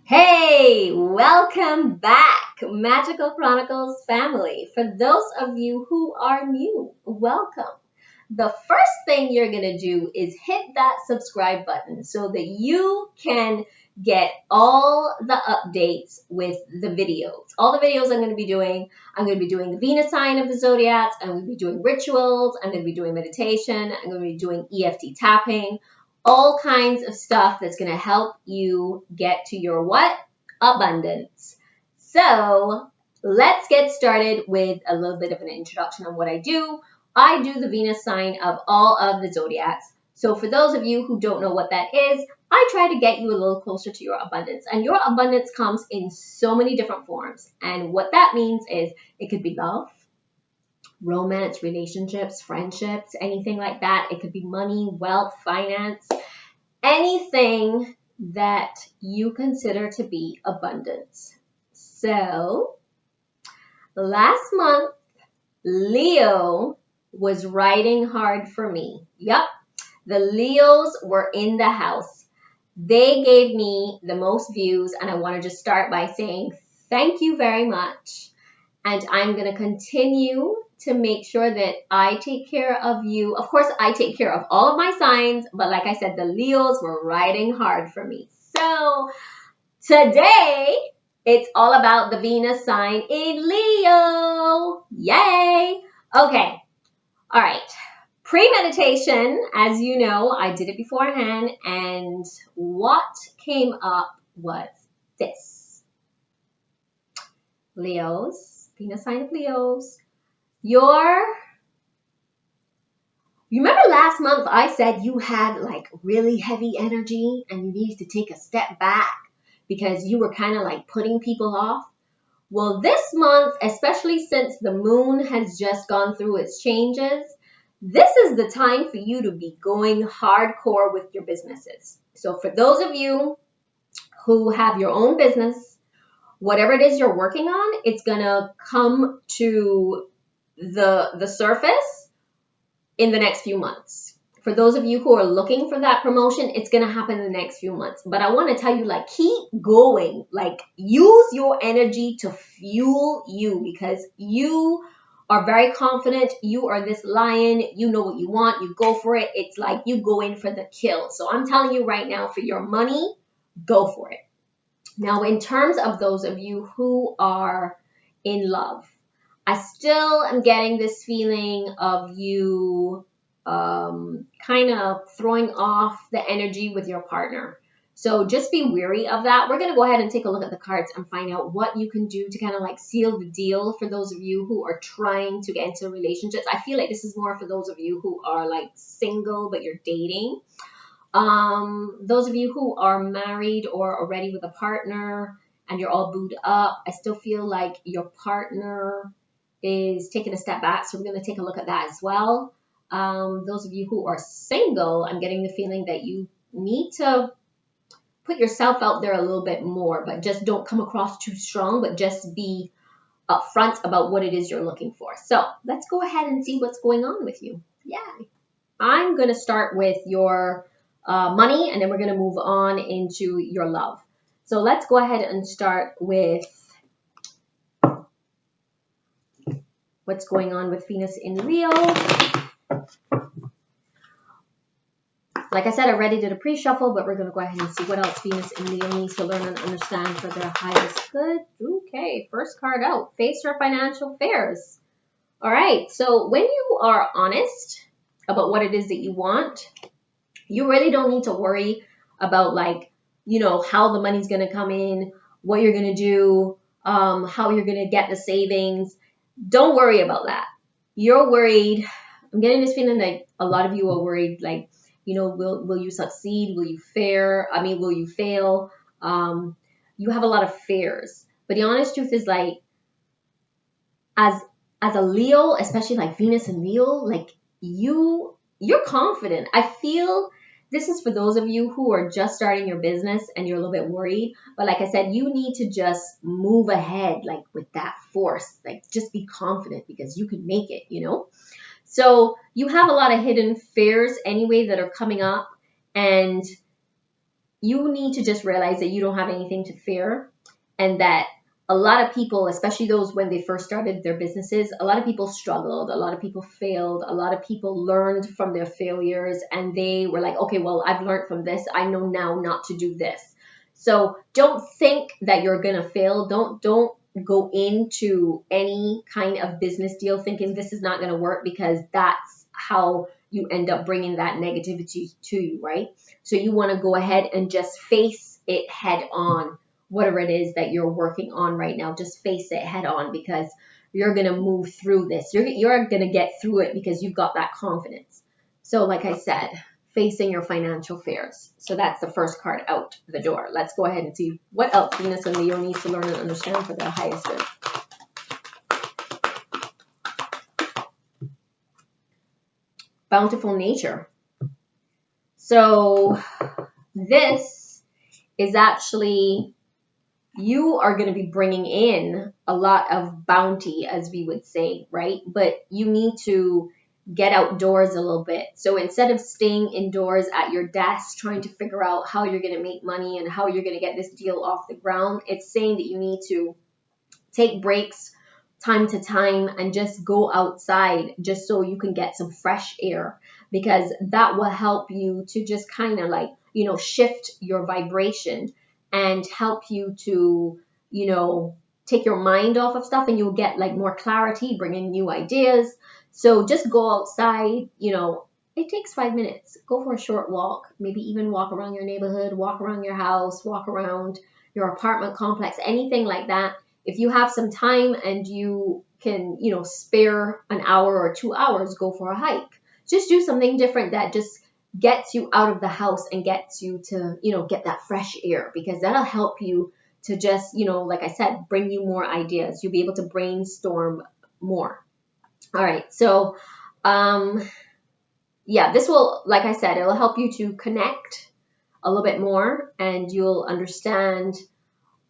Hey, welcome back, Magical Chronicles family. For those of you who are new, welcome. The first thing you're going to do is hit that subscribe button so that you can get all the updates with the videos. All the videos I'm going to be doing, I'm going to be doing the Venus sign of the zodiac, I'm going to be doing rituals, I'm going to be doing meditation, I'm going to be doing EFT tapping, all kinds of stuff that's going to help you get to your what? Abundance. So let's get started with a little bit of an introduction on what I do. I do the Venus sign of all of the zodiacs. So for those of you who don't know what that is, I try to get you a little closer to your abundance. And your abundance comes in so many different forms. And what that means is it could be love, romance, relationships, friendships, anything like that. It could be money, wealth, finance, anything that you consider to be abundance. So last month, Leo was riding hard for me. Yep, the Leos were in the house. They gave me the most views, and I want to just start by saying thank you very much. And I'm going to continue to make sure that I take care of you. Of course, I take care of all of my signs, but like I said, the Leos were riding hard for me. So today, it's all about the Venus sign in Leo. Yay! Okay, all right. Pre-meditation, as you know, I did it beforehand, and what came up was this. Leos, Venus sign of Leos. You remember last month I said you had like really heavy energy and you needed to take a step back because you were kind of like putting people off? Well, this month, especially since the moon has just gone through its changes, this is the time for you to be going hardcore with your businesses. So for those of you who have your own business, whatever it is you're working on, it's going to come to the surface in the next few months. For those of you who are looking for that promotion, it's going to happen in the next few months. But I want to tell you, like, keep going. Like, use your energy to fuel you because you are very confident. You are this lion. You know what you want. You go for it. It's like you go in for the kill. So I'm telling you right now, for your money, go for it. Now, in terms of those of you who are in love, I still am getting this feeling of you kind of throwing off the energy with your partner. So just be wary of that. We're going to go ahead and take a look at the cards and find out what you can do to kind of like seal the deal for those of you who are trying to get into relationships. I feel like this is more for those of you who are like single but you're dating. Those of you who are married or already with a partner and you're all booed up, I still feel like your partner is taking a step back. So we're going to take a look at that as well. Those of you who are single, I'm getting the feeling that you need to put yourself out there a little bit more, but just don't come across too strong, but just be upfront about what it is you're looking for. So let's go ahead and see what's going on with you. Yeah. I'm going to start with your money, and then we're going to move on into your love. So let's go ahead and start with what's going on with Venus in Leo. Like I said, I already did a pre-shuffle, but we're going to go ahead and see what else Venus in Leo needs to learn and understand for their highest good. Okay, first card out. Face your financial affairs. All right, so when you are honest about what it is that you want, you really don't need to worry about like, you know, how the money's going to come in, what you're going to do, how you're going to get the savings. Don't worry about that. You're worried. I'm getting this feeling like a lot of you are worried, like, you know, will you succeed? Will you will you fail? You have a lot of fears. But the honest truth is like, as a Leo, especially like Venus and Leo, like you're confident. I feel this is for those of you who are just starting your business and you're a little bit worried. But like I said, you need to just move ahead, like with that force, like just be confident because you can make it, you know? So you have a lot of hidden fears anyway that are coming up, and you need to just realize that you don't have anything to fear, and that a lot of people, especially those when they first started their businesses, a lot of people struggled, a lot of people failed, a lot of people learned from their failures, and they were like, okay, well, I've learned from this. I know now not to do this. So don't think that you're going to fail. Don't go into any kind of business deal thinking this is not going to work, because that's how you end up bringing that negativity to you, right? So you want to go ahead and just face it head on. Whatever it is that you're working on right now, just face it head on, because you're going to move through this. You're going to get through it because you've got that confidence. So like I said, facing your financial fears. So that's the first card out the door. Let's go ahead and see what else Venus and Leo needs to learn and understand for their highest good. Bountiful nature. So this is actually, you are going to be bringing in a lot of bounty, as we would say, right? But you need to get outdoors a little bit. So instead of staying indoors at your desk trying to figure out how you're going to make money and how you're going to get this deal off the ground, it's saying that you need to take breaks time to time and just go outside just so you can get some fresh air, because that will help you to just kind of like, shift your vibration and help you to, take your mind off of stuff, and you'll get like more clarity, bring in new ideas. So just go outside, it takes 5 minutes. Go for a short walk, maybe even walk around your neighborhood, walk around your house, walk around your apartment complex, anything like that. If you have some time and you can, spare an hour or 2 hours, go for a hike. Just do something different that just gets you out of the house and gets you to, get that fresh air, because that'll help you to just, like I said, bring you more ideas. You'll be able to brainstorm more. All right. So, yeah, this will, like I said, it'll help you to connect a little bit more, and you'll understand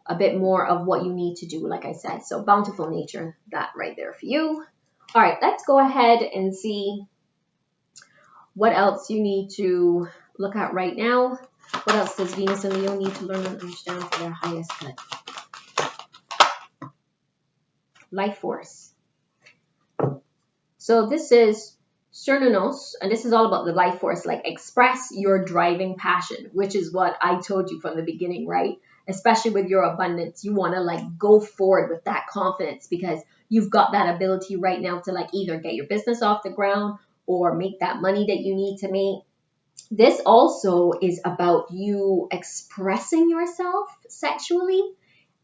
a bit more of what you need to do, like I said. So bountiful nature, that right there for you. All right, let's go ahead and see what else you need to look at right now. What else does Venus and Leo need to learn and understand for their highest good? Life force. So this is Cernunos, and this is all about the life force, like express your driving passion, which is what I told you from the beginning, right? Especially with your abundance, you want to like go forward with that confidence, because you've got that ability right now to like either get your business off the ground or make that money that you need to make. This also is about you expressing yourself sexually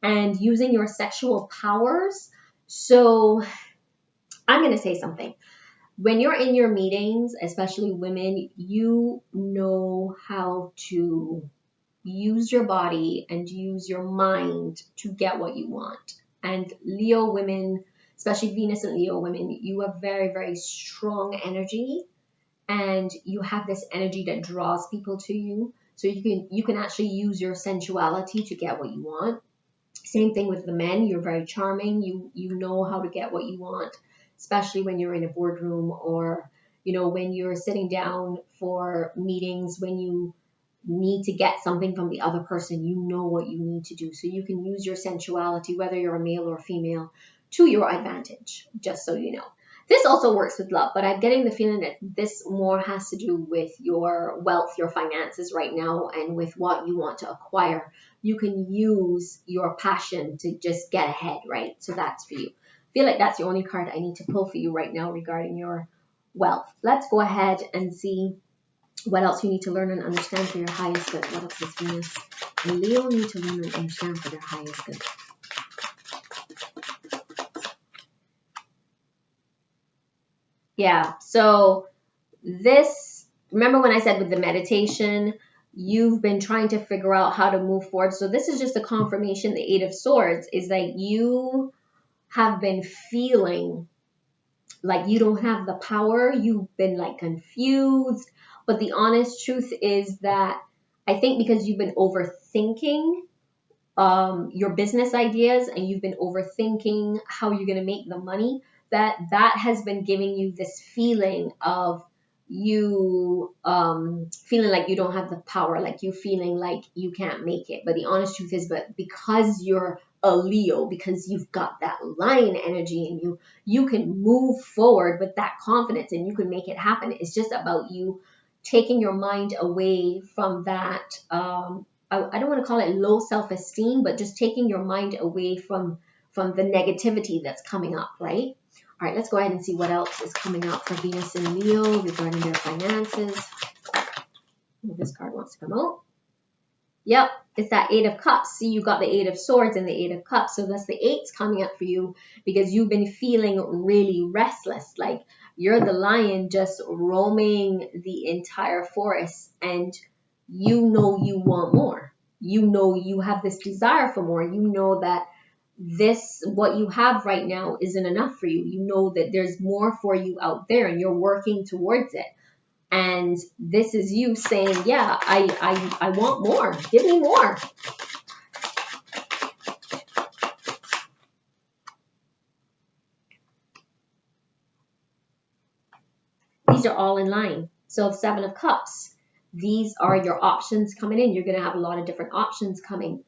and using your sexual powers. So I'm going to say something. When you're in your meetings, especially women, you know how to use your body and use your mind to get what you want. And Leo women, especially Venus and Leo women, you have very, very strong energy, and you have this energy that draws people to you. So you can actually use your sensuality to get what you want. Same thing with the men. You're very charming. You know how to get what you want, especially when you're in a boardroom, or when you're sitting down for meetings, when you need to get something from the other person, you know what you need to do. So you can use your sensuality, whether you're a male or female, to your advantage, just so you know. This also works with love, but I'm getting the feeling that this more has to do with your wealth, your finances right now, and with what you want to acquire. You can use your passion to just get ahead, right? So that's for you. I feel like that's the only card I need to pull for you right now regarding your wealth. Let's go ahead and see what else you need to learn and understand for your highest good. What else does Venus and Leo need to learn and understand for their highest good? Yeah, so this, remember when I said with the meditation, you've been trying to figure out how to move forward. So this is just a confirmation. The Eight of Swords is that you have been feeling like you don't have the power. You've been like confused. But the honest truth is that I think because you've been overthinking your business ideas, and you've been overthinking how you're going to make the money, that has been giving you this feeling of you feeling like you don't have the power, like you feeling like you can't make it. But the honest truth is, but because you're a Leo, because you've got that lion energy in you, you can move forward with that confidence and you can make it happen. It's just about you taking your mind away from that. I don't want to call it low self-esteem, but just taking your mind away from the negativity that's coming up, right? All right, let's go ahead and see what else is coming up for Venus and Leo regarding their finances. This card wants to come out. Yep, it's that Eight of Cups. See, you got the Eight of Swords and the Eight of Cups. So that's the eights coming up for you because you've been feeling really restless. Like you're the lion just roaming the entire forest and you know you want more. You know you have this desire for more. You know that what you have right now isn't enough for you. You know that there's more for you out there and you're working towards it. And this is you saying, yeah, I want more. Give me more. These are all in line. So Seven of Cups, these are your options coming in. You're going to have a lot of different options coming.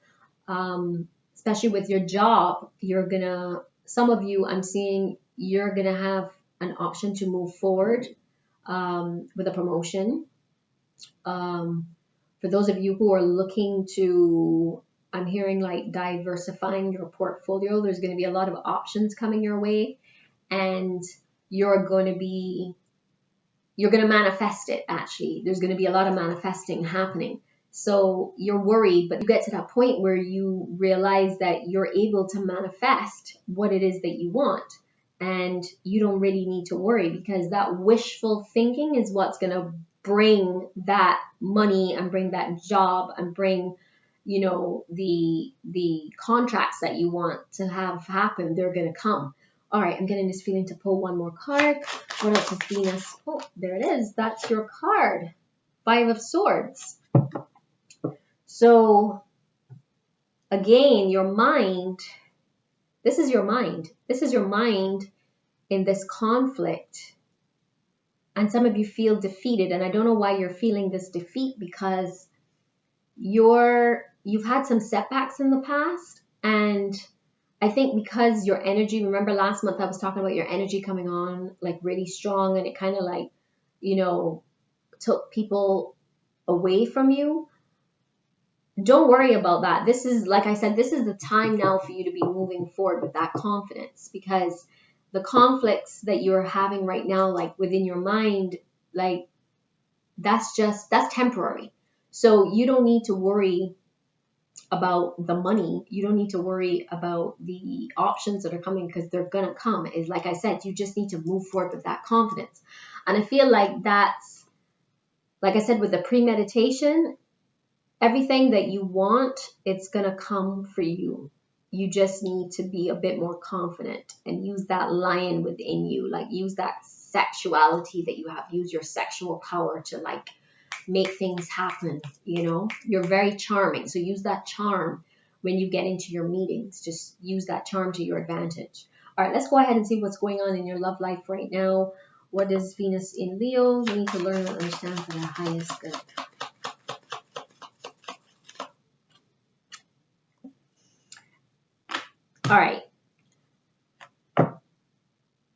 Especially with your job, some of you, I'm seeing you're going to have an option to move forward with a promotion. For those of you who are looking to, I'm hearing like diversifying your portfolio, there's going to be a lot of options coming your way and you're going to manifest it actually. There's going to be a lot of manifesting happening. So you're worried, but you get to that point where you realize that you're able to manifest what it is that you want. And you don't really need to worry because that wishful thinking is what's going to bring that money and bring that job and bring, the contracts that you want to have happen. They're going to come. All right, I'm getting this feeling to pull one more card. What else is Venus? Oh, there it is. That's your card. Five of Swords. So, again, your mind, this is your mind. This is your mind in this conflict. And some of you feel defeated. And I don't know why you're feeling this defeat because you've had some setbacks in the past. And I think because your energy, remember last month I was talking about your energy coming on like really strong and it kind of like, took people away from you. Don't worry about that. This is, like I said, this is the time now for you to be moving forward with that confidence because the conflicts that you're having right now, like within your mind, like that's temporary. So you don't need to worry about the money. You don't need to worry about the options that are coming because they're going to come. Is like I said, you just need to move forward with that confidence. And I feel like that's, like I said, with the premeditation, everything that you want, it's going to come for you. You just need to be a bit more confident and use that lion within you. Like use that sexuality that you have. Use your sexual power to like make things happen. You're very charming. So use that charm when you get into your meetings. Just use that charm to your advantage. All right, let's go ahead and see what's going on in your love life right now. What is Venus in Leo? You need to learn and understand for their highest good. All right.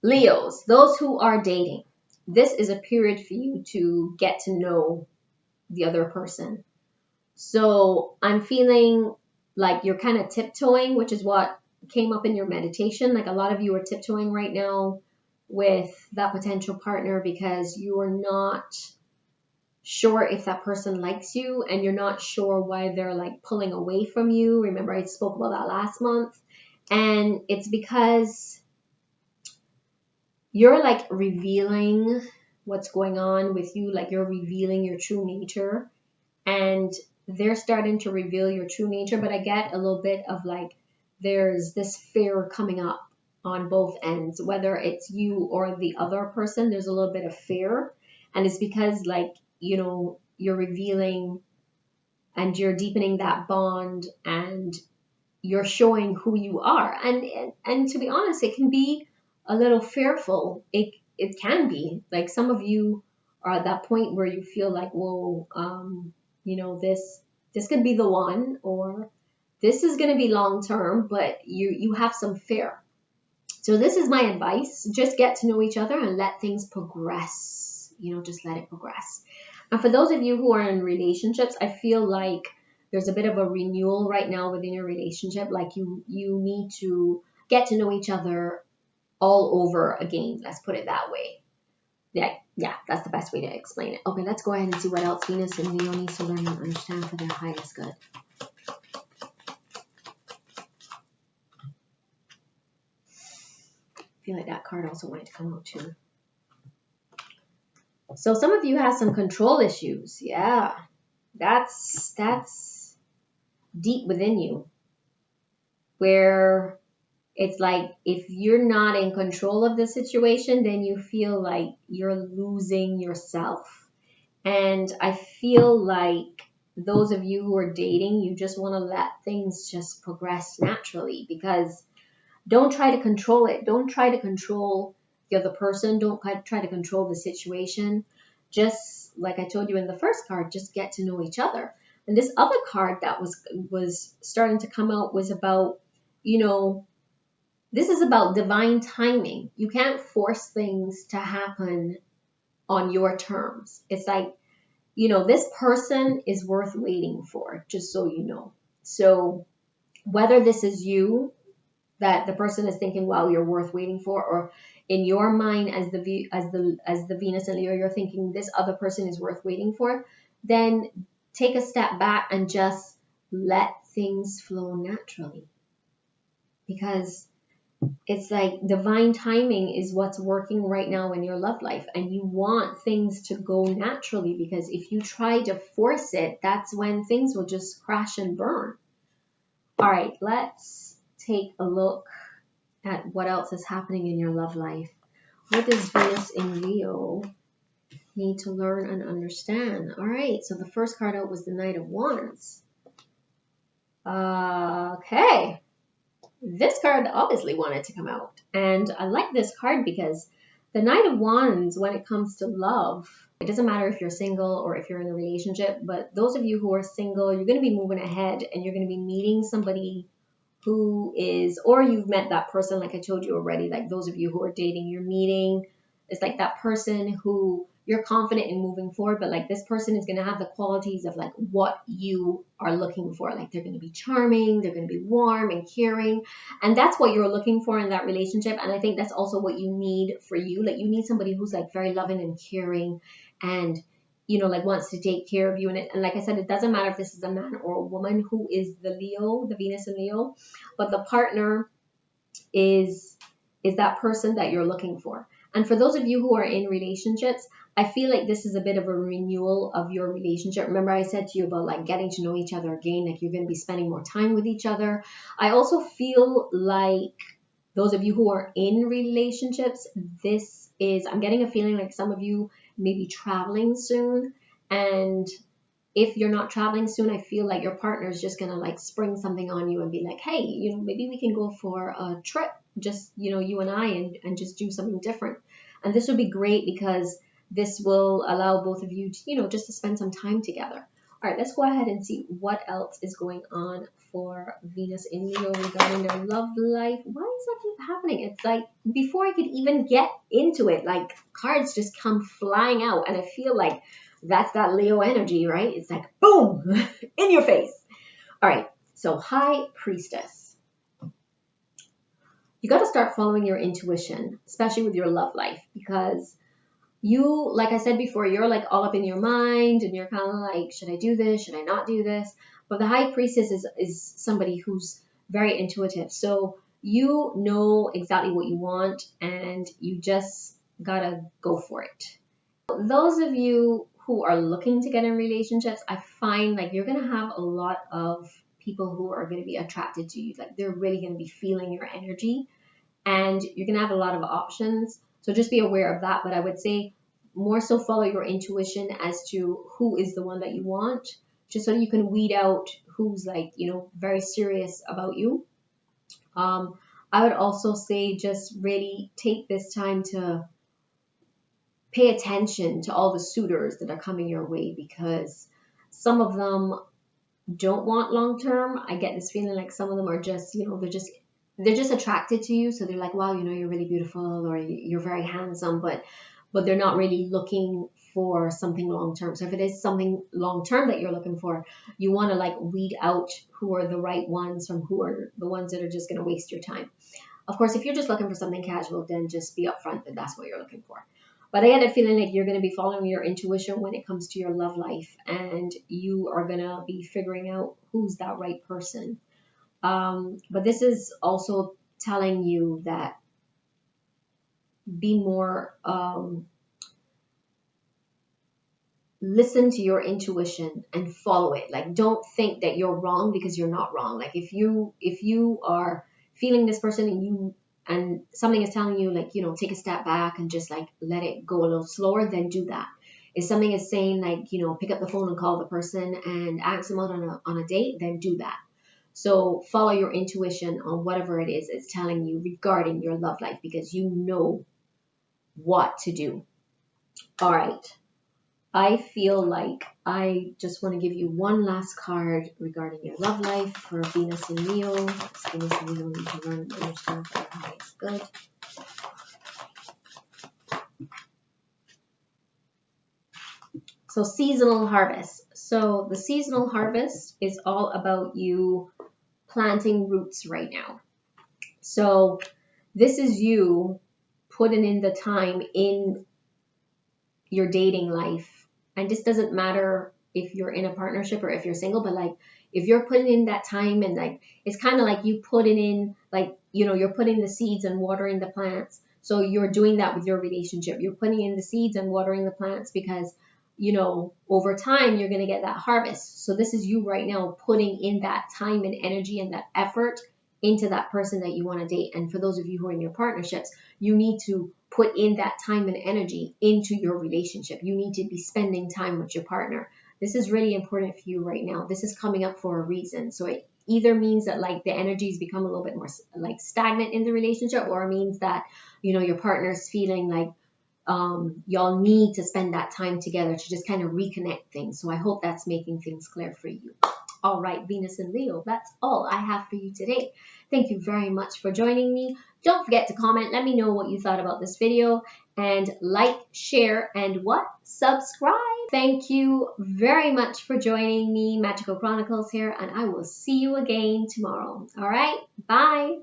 Leos, those who are dating, this is a period for you to get to know the other person. So I'm feeling like you're kind of tiptoeing, which is what came up in your meditation. Like a lot of you are tiptoeing right now with that potential partner because you are not sure if that person likes you and you're not sure why they're like pulling away from you. Remember I spoke about that last month. And it's because you're like revealing what's going on with you. Like you're revealing your true nature and they're starting to reveal your true nature. But I get a little bit of like, there's this fear coming up on both ends, whether it's you or the other person, there's a little bit of fear. And it's because like, you're revealing and you're deepening that bond and you're showing who you are. And to be honest, it can be a little fearful. It can be like some of you or at that point where you feel like, whoa, this could be the one, or this is going to be long term, but you have some fear. So this is my advice. Just get to know each other and let things progress. Just let it progress. And for those of you who are in relationships, I feel like there's a bit of a renewal right now within your relationship. Like you need to get to know each other all over again. Let's put it that way. Yeah, that's the best way to explain it. Okay, let's go ahead and see what else Venus and Leo needs to learn and understand for their highest good. I feel like that card also wanted to come out too. So some of you have some control issues. Yeah, that's deep within you, where it's like if you're not in control of the situation, then you feel like you're losing yourself. And I feel like those of you who are dating, you just want to let things just progress naturally, because don't try to control it. Don't try to control the other person. Don't try to control the situation. Just like I told you in the first card, just get to know each other. And this other card that was starting to come out was about, this is about divine timing. You can't force things to happen on your terms. It's like, this person is worth waiting for, just so you know. So whether this is you, that the person is thinking, wow, you're worth waiting for, or in your mind as the Venus and Leo, you're thinking this other person is worth waiting for, then take a step back and just let things flow naturally. Because it's like divine timing is what's working right now in your love life, and you want things to go naturally, because if you try to force it, that's when things will just crash and burn. All right, let's take a look at what else is happening in your love life. What does Venus in Leo need to learn and understand? All right, so the first card out was the Knight of Wands. Okay. This card obviously wanted to come out. And I like this card because the Knight of Wands, when it comes to love, it doesn't matter if you're single or if you're in a relationship, but those of you who are single, you're going to be moving ahead and you're going to be meeting somebody who is, or you've met that person, like I told you already, like those of you who are dating, you're meeting, it's like that person who you're confident in moving forward, but like this person is going to have the qualities of like what you are looking for. Like they're going to be charming, they're going to be warm and caring, and that's what you're looking for in that relationship. And I think that's also what you need for you. Like you need somebody who's like very loving and caring, and like wants to take care of you. And like I said, it doesn't matter if this is a man or a woman who is the Leo, the Venus and Leo, but the partner is that person that you're looking for. And for those of you who are in relationships, I feel like this is a bit of a renewal of your relationship. Remember I said to you about like getting to know each other again, like you're going to be spending more time with each other. I also feel like those of you who are in relationships, I'm getting a feeling like some of you may be traveling soon. And if you're not traveling soon, I feel like your partner is just going to like spring something on you and be like, hey, maybe we can go for a trip, just, you and I, and just do something different. And this would be great because this will allow both of you to, just to spend some time together. All right, let's go ahead and see what else is going on for Venus in Leo regarding their love life. Why does that keep happening? It's like before I could even get into it, like cards just come flying out, and I feel like that's that Leo energy, right? It's like, boom, in your face. All right, so High Priestess. You got to start following your intuition, especially with your love life, because you, like I said before, you're like all up in your mind and you're kind of like, should I do this? Should I not do this? But the High Priestess is somebody who's very intuitive. So you know exactly what you want and you just got to go for it. Those of you who are looking to get in relationships, I find like you're going to have a lot of people who are going to be attracted to you. Like they're really going to be feeling your energy and you're going to have a lot of options. So just be aware of that. But I would say more so follow your intuition as to who is the one that you want, just so you can weed out who's like, very serious about you. I would also say just really take this time to pay attention to all the suitors that are coming your way, because some of them don't want long term. I get this feeling like some of them are just, they're just attracted to you. So they're like, wow, you're really beautiful, or you're very handsome, but they're not really looking for something long term. So if it is something long term that you're looking for, you want to like weed out who are the right ones from who are the ones that are just going to waste your time. Of course, if you're just looking for something casual, then just be upfront that that's what you're looking for. But I get a feeling like you're going to be following your intuition when it comes to your love life, and you are going to be figuring out who's that right person. But this is also telling you that be more, listen to your intuition and follow it. Like, don't think that you're wrong because you're not wrong. Like, if you are feeling this person and something is telling you, like, take a step back and just like let it go a little slower, then do that. If something is saying like, pick up the phone and call the person and ask them out on a date, then do that. So follow your intuition on whatever it is it's telling you regarding your love life, because you know what to do. All right. I feel like I just want to give you one last card regarding your love life for Venus and Leo. Venus and Leo need to learn and understand that it's good. So seasonal harvest. So the seasonal harvest is all about you planting roots right now. So this is you putting in the time in your dating life. And this doesn't matter if you're in a partnership or if you're single, but like if you're putting in that time, and like it's kind of like you putting in, like, you're putting the seeds and watering the plants. So you're doing that with your relationship. You're putting in the seeds and watering the plants because over time you're going to get that harvest. So this is you right now putting in that time and energy and that effort into that person that you want to date. And for those of you who are in your partnerships, you need to put in that time and energy into your relationship. You need to be spending time with your partner. This is really important for you right now. This is coming up for a reason. So it either means that like the energies become a little bit more like stagnant in the relationship, or it means that, your partner's feeling like y'all need to spend that time together to just kind of reconnect things. So I hope that's making things clear for you. All right, Venus and Leo, that's all I have for you today. Thank you very much for joining me. Don't forget to comment. Let me know what you thought about this video, and like, share, and subscribe. Thank you very much for joining me. Magical Chronicles here, and I will see you again tomorrow. All right, bye.